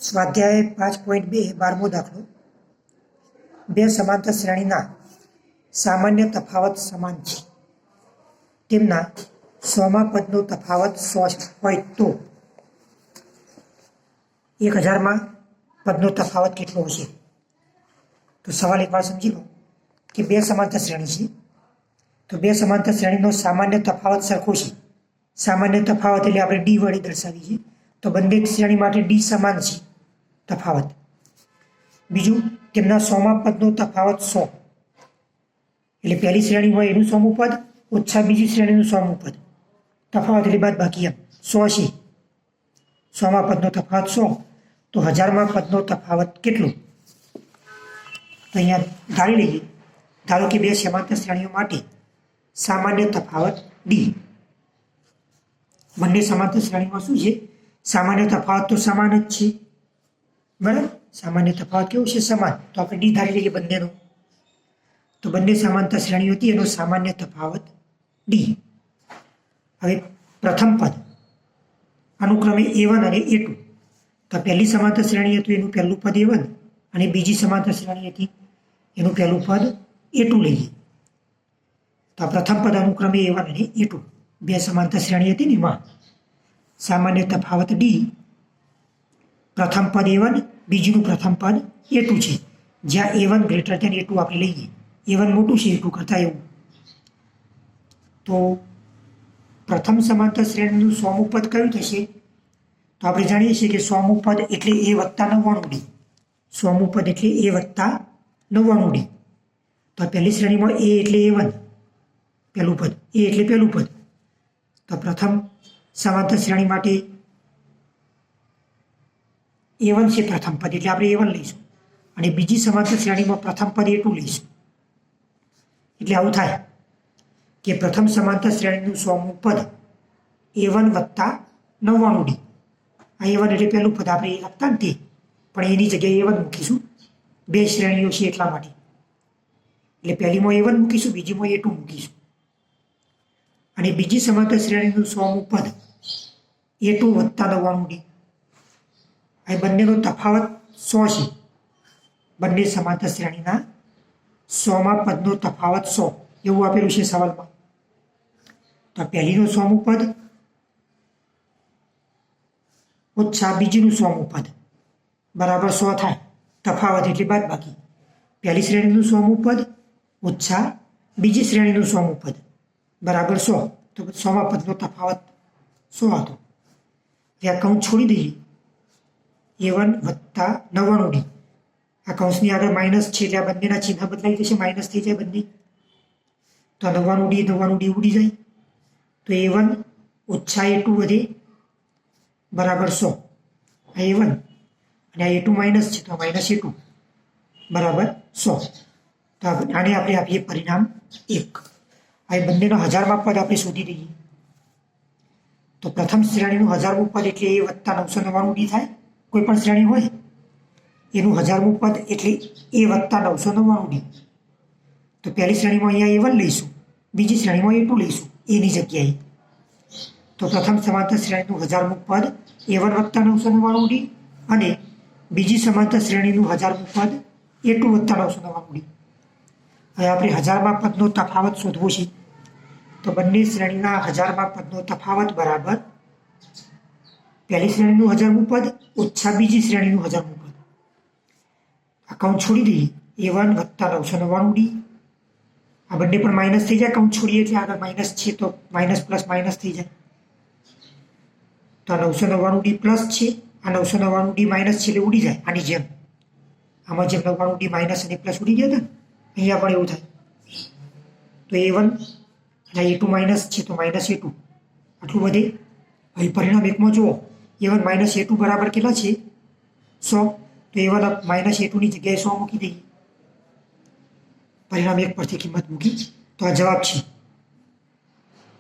સ્વાધ્યાય 5.2 12મો દાખલો. બે સમાંતર શ્રેણીના સામાન્ય તફાવત સમાન છે. તેમના 100મા પદનો તફાવત 100 હોય તો 1000મા પદનો તફાવત કેટલો હશે? તો સવાલ એકવાર સમજી લો કે બે સમાંતર શ્રેણી છે, તો બે સમાંતર શ્રેણીનો સામાન્ય તફાવત સરખો છે. સામાન્ય તફાવત એટલે આપણે ડી વડે દર્શાવીએ છીએ, તો બંને શ્રેણી માટે ડી સમાન છે તફાવત. બીજું, તેમના 100મા પદનો તફાવત 100, એટલે પહેલી શ્રેણી હોય એનું 100મું પદ ઓછા બીજી શ્રેણીનું 100મું પદ, તફાવત એટલે બાદ બાકી એમ 100 છે. 100મા પદનો તફાવત 100, તો 1000મા પદનો તફાવત કેટલો? તો અહીંયા ધારી લઈએ, ધારો કે બે સમાંતર શ્રેણીઓ માટે સામાન્ય તફાવત ડી. બંને સમાંતર શ્રેણીમાં શું છે? સામાન્ય તફાવત તો સમાન જ છે, બરાબર? સામાન્ય તફાવત કેવું છે? સમાન. તો આપણે ડી ધારી લઈએ બંનેનો. તો બંને સમાંતર શ્રેણીઓ હતી એનો સામાન્ય તફાવત ડી. હવે પ્રથમ પદ અનુક્રમે A1 અને A2. તો પહેલી સમાંતર શ્રેણી હતી એનું પહેલું પદ A1 અને બીજી સમાંતર શ્રેણી હતી એનું પહેલું પદ A2 લઈએ. તો આ પ્રથમ પદ અનુક્રમે A1 અને A2 બે સમાંતર શ્રેણી હતી ને એમાં સામાન્ય તફાવત ડી. પ્રથમ પદ A1, બીજું પ્રથમ પદ A2 છે, જ્યાં A1 ગ્રેટર ધેન A2 આપણે લઈએ. A1 મોટું છે A2 કરતાં એવું. તો પ્રથમ સમાંતર શ્રેણીનું 100મું પદ કયું થશે? તો આપણે જાણીએ છીએ કે 100મું પદ એટલે A વત્તા 99D. 100મું પદ એટલે A વત્તા 99D. તો પહેલી શ્રેણીમાં A એટલે A1 પહેલું પદ, A એટલે પહેલું પદ. તો પ્રથમ સમાંતર શ્રેણી માટે A1 છે પ્રથમ પદ, એટલે આપણે A1 લઈશું, અને બીજી સમાંતર શ્રેણીમાં પ્રથમ પદ A2 લઈશું. એટલે આવું થાય કે પ્રથમ સમાંતર શ્રેણીનું 100મું પદ A1 વત્તા 99D. આ A1 એટલે પહેલું પદ, આપણે એ લખતા ને તે, પણ એની જગ્યાએ A1 મૂકીશું. બે શ્રેણીઓ છે એટલા માટે. એટલે પહેલીમાં A1 મૂકીશું, બીજીમાં A2 મૂકીશું. અને બીજી સમાંતર શ્રેણીનું 100મું પદ A2 વત્તા 99D. આ બંનેનો તફાવત 100 છે. બંને સમાંતર શ્રેણીના 100મા પદનો તફાવત 100 એવું આપેલું છે સવાલમાં. તો પહેલીનું 100મું પદ ઓછા બીજીનું 100મું પદ બરાબર 100 થાય. તફાવત એટલે બાદ બાકી. પહેલી શ્રેણીનું 100મું પદ ઓછા બીજી શ્રેણીનું 100મું પદ બરાબર 100. તો 100મા પદનો તફાવત 100 હતો. હવે આ કૌંસ છોડી દઈએ. A1 વત્તા 99D. આ કૌંસની આગળ માઇનસ છે એટલે આ બંનેના ચિહ્ન બદલાઈ જશે, માઇનસ થઈ જાય બંને. તો 99D ઉડી જાય. તો A1 ઓછા A2 વધે બરાબર 100. આ A1 અને આ A2 માઇનસ છે, તો માઇનસ A2 બરાબર 100. તો આને આપણે આપીએ પરિણામ 1. આ બંનેનો 1000મા પદ આપણે શોધી દઈએ. તો પ્રથમ શ્રેણીનું 1000મું પદ એટલે A વત્તા 999D થાય. કોઈ પણ શ્રેણી હોય એનું 1000મું પદ એટલે A વત્તા 999D. તો પહેલી શ્રેણીમાં અહીંયા A1 લઈશું, બીજી શ્રેણીમાં A2 લઈશું એની જગ્યાએ. તો પ્રથમ સમાંતર શ્રેણીનું 1000મું પદ A1 વત્તા 999D અને બીજી સમાંતર શ્રેણીનું 1000મું પદ A2 વત્તા 999D. હવે આપણે 1000મા પદનો તફાવત શોધવો છે. તો બંને શ્રેણીના 1000મા પદનો તફાવત બરાબર પહેલી શ્રેણીનું 1000મું પદ ઓછા બીજી શ્રેણીનું 1000મું પદ. આ કૌંસ છોડી દઈએ. A1 વત્તા 999D. આ બંને પણ માઇનસ થઈ જાય. કૌંસ છોડીએ એટલે આગળ માઇનસ છે, તો માઇનસ પ્લસ માઇનસ થઈ જાય. તો આ 999D પ્લસ છે, આ 999D માઇનસ છે એટલે ઉડી જાય આની જેમ. આમાં જેમ 99D માઇનસ અને પ્લસ ઉડી ગયા હતા ને, અહીંયા પણ એવું થાય. તો A1 અને A2 માઇનસ છે, તો માઇનસ A2 આટલું વધે. હવે પરિણામ 1માં જુઓ, A1 માઇનસ A2 બરાબર કેટલા છે? 100. તો A1 માઇનસ A2ની જગ્યાએ 100 મૂકી દઈએ. પરિણામ 1 પરથી કિંમત મૂકી, તો આ જવાબ છે.